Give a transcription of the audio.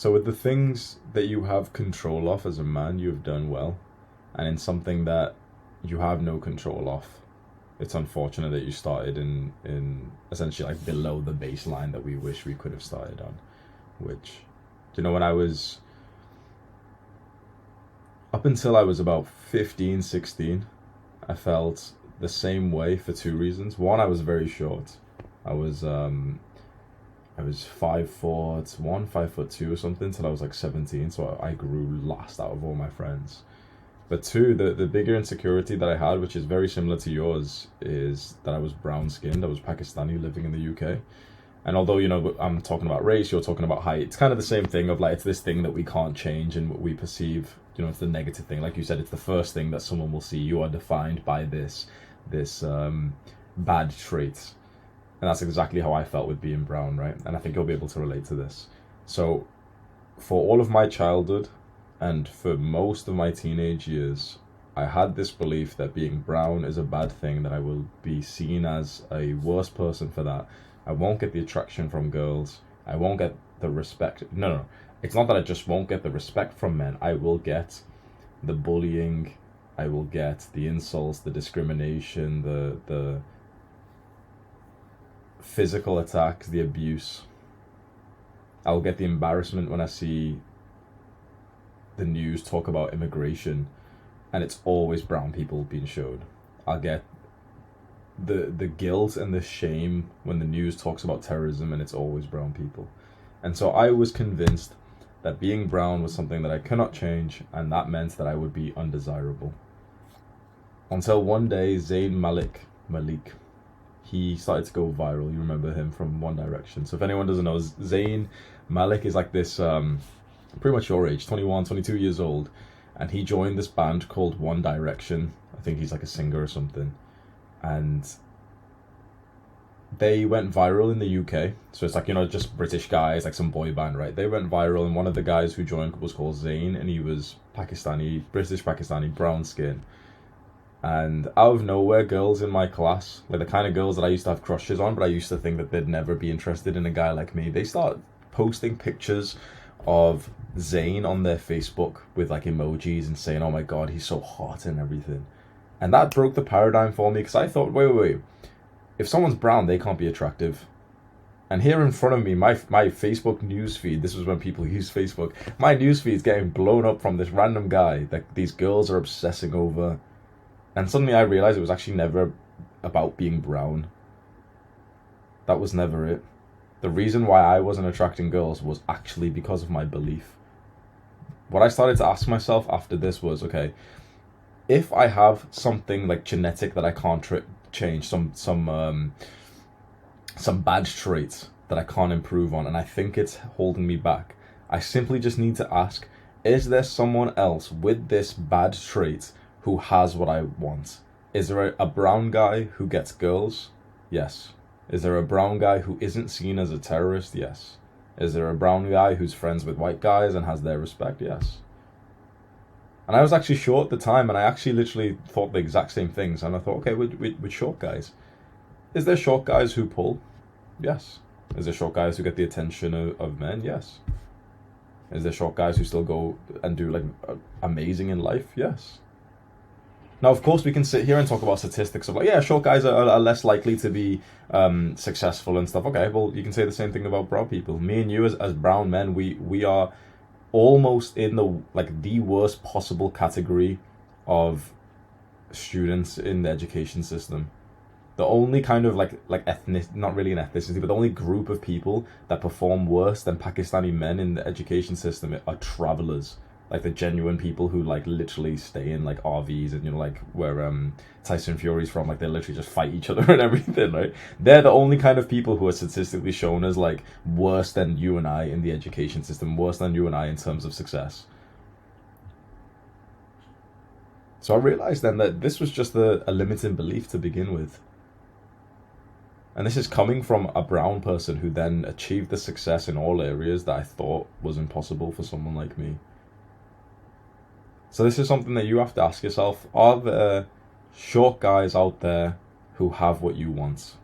So with the things that you have control of as a man, you have done well. And in something that you have no control of, it's unfortunate that you started in essentially like below the baseline that we wish we could have started on. Which, you know, when I was up until I was about 15, 16, I felt the same way for two reasons. One, I was very short. I was I was 5'1", 5'2" or something till I was like 17, so I grew last out of all my friends. But two, the bigger insecurity that I had, which is very similar to yours, is that I was brown skinned. I was Pakistani living in the UK. And although, you know, I'm talking about race, you're talking about height, it's kind of the same thing of like, it's this thing that we can't change and what we perceive, you know, it's the negative thing. Like you said, it's the first thing that someone will see. You are defined by this bad trait. And that's exactly how I felt with being brown, right? And I think you'll be able to relate to this. So for all of my childhood and for most of my teenage years, I had this belief that being brown is a bad thing, that I will be seen as a worse person for that. I won't get the attraction from girls. I won't get the respect. No. It's not that I just won't get the respect from men. I will get the bullying. I will get the insults, the discrimination, the physical attacks, the abuse. I'll get the embarrassment when I see the news talk about immigration and it's always brown people being showed. I'll get the guilt and the shame when the news talks about terrorism and it's always brown people. And so I was convinced that being brown was something that I cannot change, and that meant that I would be undesirable. Until one day, Zayn Malik, he started to go viral. You remember him from One Direction. So if anyone doesn't know, Zayn Malik is like this, pretty much your age, 21, 22 years old. And he joined this band called One Direction. I think he's like a singer or something. And they went viral in the UK. So it's like, you know, just British guys, like some boy band, right? They went viral, and one of the guys who joined was called Zayn, and he was Pakistani, British Pakistani, brown skin. And out of nowhere, girls in my class, like the kind of girls that I used to have crushes on, but I used to think that they'd never be interested in a guy like me, they start posting pictures of Zayn on their Facebook with like emojis and saying, oh my god, he's so hot and everything. And that broke the paradigm for me, because I thought, wait. If someone's brown, they can't be attractive. And here in front of me, my Facebook newsfeed, this was when people used Facebook, my newsfeed is getting blown up from this random guy that these girls are obsessing over. And suddenly I realized it was actually never about being brown. That was never it. The reason why I wasn't attracting girls was actually because of my belief. What I started to ask myself after this was, okay, if I have something like genetic that I can't change, some bad traits that I can't improve on, and I think it's holding me back, I simply just need to ask, is there someone else with this bad trait who has what I want? Is there a brown guy who gets girls? Yes. Is there a brown guy who isn't seen as a terrorist? Yes. Is there a brown guy who's friends with white guys and has their respect? Yes. And I was actually short at the time, and I actually literally thought the exact same things. And I thought, okay, with short guys, is there short guys who pull? Yes. Is there short guys who get the attention of men? Yes. Is there short guys who still go and do like amazing in life? Yes. Now, of course, we can sit here and talk about statistics of like, yeah, short guys are less likely to be successful and stuff. Okay, well, you can say the same thing about brown people. Me and you as brown men, we are almost in the worst possible category of students in the education system. The only kind of like ethnic, not really an ethnicity, but the only group of people that perform worse than Pakistani men in the education system are travelers. Like the genuine people who like literally stay in like RVs and, you know, like where Tyson Fury's from, like they literally just fight each other and everything, right? They're the only kind of people who are statistically shown as like worse than you and I in the education system, worse than you and I in terms of success. So I realized then that this was just a limiting belief to begin with. And this is coming from a brown person who then achieved the success in all areas that I thought was impossible for someone like me. So this is something that you have to ask yourself. Are there short guys out there who have what you want?